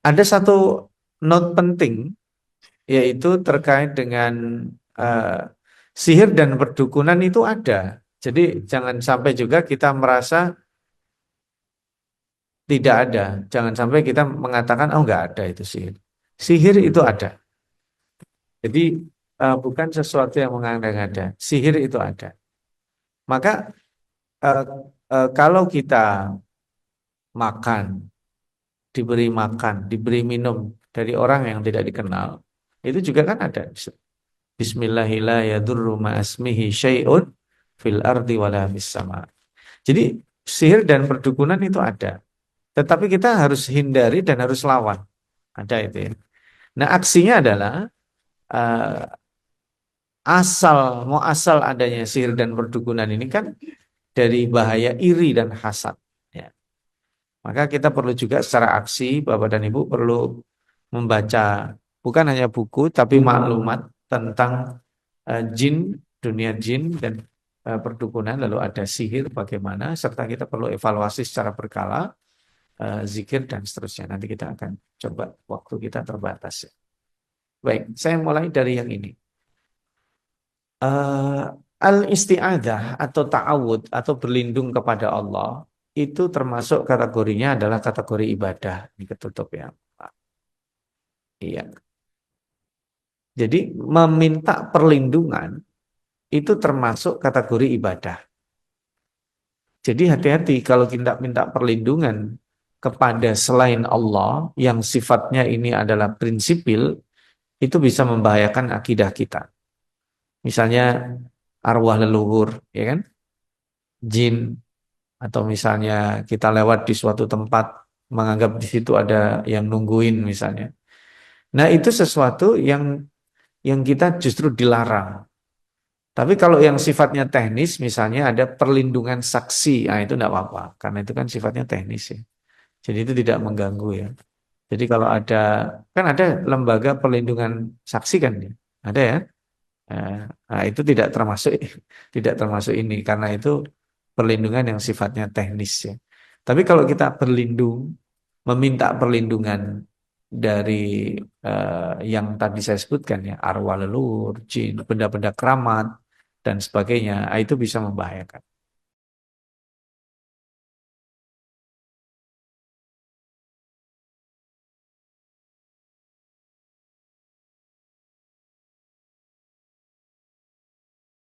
Ada satu note penting, yaitu terkait dengan eh, sihir dan perdukunan itu ada. Jadi jangan sampai juga kita merasa tidak ada. Jangan sampai kita mengatakan, oh nggak ada itu sihir. Sihir itu ada. Jadi bukan sesuatu yang mengada-ngada. Sihir itu ada. Maka eh, kalau kita makan, diberi makan, diberi minum dari orang yang tidak dikenal, itu juga kan ada. Bismillahirrahmanirrahim syai'un fil ardi wala fis sama. Jadi sihir dan perdukunan itu ada. Tetapi kita harus hindari dan harus lawan. Ada itu ya. Nah, aksinya adalah eh, mau asal adanya sihir dan perdukunan ini kan dari bahaya iri dan hasad. Ya. Maka kita perlu juga secara aksi, Bapak dan Ibu perlu membaca bukan hanya buku, tapi maklumat tentang jin, dunia jin dan perdukunan, lalu ada sihir bagaimana, serta kita perlu evaluasi secara berkala, zikir dan seterusnya. Nanti kita akan coba, waktu kita terbatas. Baik, saya mulai dari yang ini. Eh, Al-isti'adah atau ta'awud atau berlindung kepada Allah itu termasuk kategorinya adalah kategori ibadah. Ini ketutup ya. Iya. Jadi meminta perlindungan itu termasuk kategori ibadah. Jadi hati-hati kalau kita minta perlindungan kepada selain Allah yang sifatnya ini adalah prinsipil, itu bisa membahayakan akidah kita. Misalnya arwah leluhur, ya kan? Jin, atau misalnya kita lewat di suatu tempat menganggap di situ ada yang nungguin misalnya. Nah, itu sesuatu yang kita justru dilarang. Tapi kalau yang sifatnya teknis, misalnya ada perlindungan saksi, nah itu enggak apa-apa, karena itu kan sifatnya teknis ya. Jadi itu tidak mengganggu ya. Jadi kalau kan ada lembaga perlindungan saksi kan ya, ada ya. Nah, itu tidak termasuk ini karena itu perlindungan yang sifatnya teknis ya. Tapi kalau kita meminta perlindungan dari yang tadi saya sebutkan ya, arwah leluhur, jin, benda-benda keramat dan sebagainya, itu bisa membahayakan.